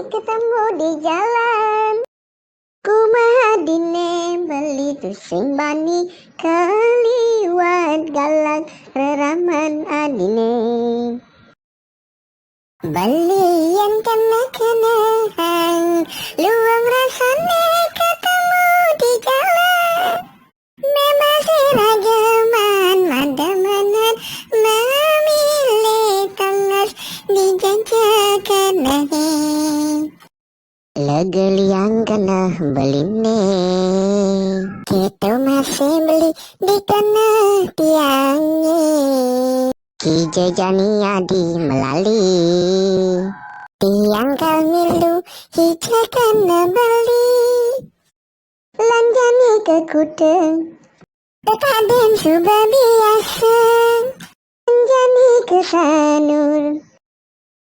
ketemu di jalan. Ku mahadine beli tu sing bani kaliwat galak reraman adine. Balian kena-kenaan luang rasane ketemu di jalan. Memang serajaman madamanan memilih tangas dijajakan nahi. Legeliang kena beli ne, kita masih beli di kena tiangnya. Ki Jani melali, tiang kamilu hijau kena beli. Lanjani ke kuda, tekaden sudah biasa. Lanjani ke sanur,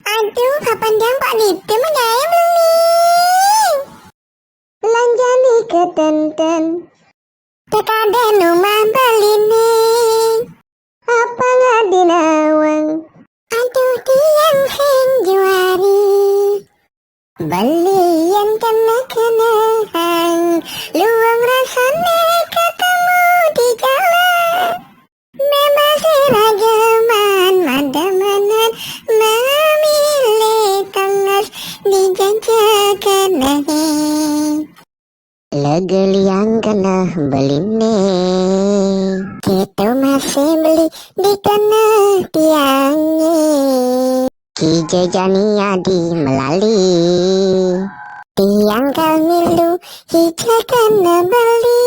aduh kapan jam Pak Nita menjaya beli. Lanjani ke tenten, tekaden rumah beli ne. Apa ngadi nawang, aduh tiang sing juari. Balian kena-kenaan luang rasane ketemu di jalan. Memang serajaman madamanan memilih tangas dijajakan nahi. Legeliang kena beli ne, kita masih beli di kena tiangnya. Ki Jani melali, tiang kamilu hijau kena beli.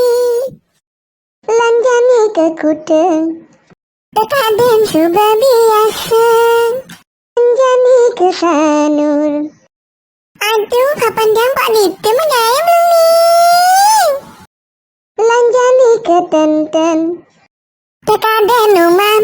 Lanjani ke kuda, tekaden sudah biasa. Lanjani ke sanur, aduh kapan jam Pak Nita menjaya beli. Lanjani ke tenten, tekaden rumah